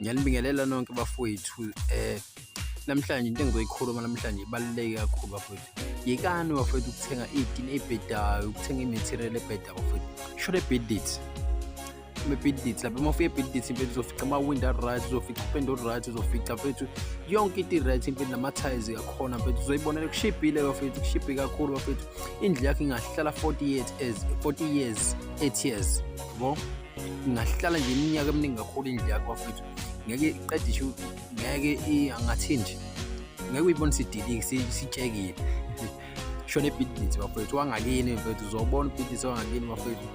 Ngiyanibingelela nonke bafowethu. Namhlanje into engizoyikhuluma namhlanje ibaluleke kakhulu bafowethu. Yekani bafowethu ukuthenga iy'tini ey'bhedayo, ukuthenga i-material ebhedayo bafowethu. Short ebhedit. Ebhedit lapha uma ufika ebhedit impela uzofica ama-window right, uzofica upendo right, uzofica mfethu yonke into i-right impela nama-tiles akhona mfethu. Uzoyibonela kushibhile bafowethu, kushibhe kakhulu bafowethu. Indlu yakho ingahlala 40 years, 8 years. Yabo? Ingahlala nje iminyaka eminingi kakhulu indlu yakho bafowethu. Ngeke iqedishe, ngeke angathi nje ngeke uyibone sidilike sitshekile. Shona ebhedit bafowethu, wangakini mfethu uzobona ubhedit wangakini bafowethu.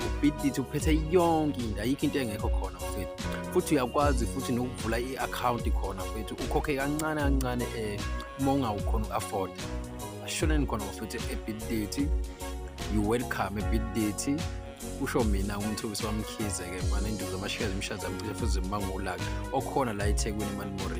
Ubhedit uphethe yonke into, ayikho into engekho khona mfethu. Futhi uyakwazi futhi nokuvula i-account khona mfethu, ukhokhe kancane kancane uma ungawukhona uku-afford. Ashoneni khona mfethu ebhedit. You welcome ebhedit. Usho mina uMthobisi wami Mkhize ke mfana induzo amashares imshaza amcile futhi zimangolaka okhona la eThekwini eManimora.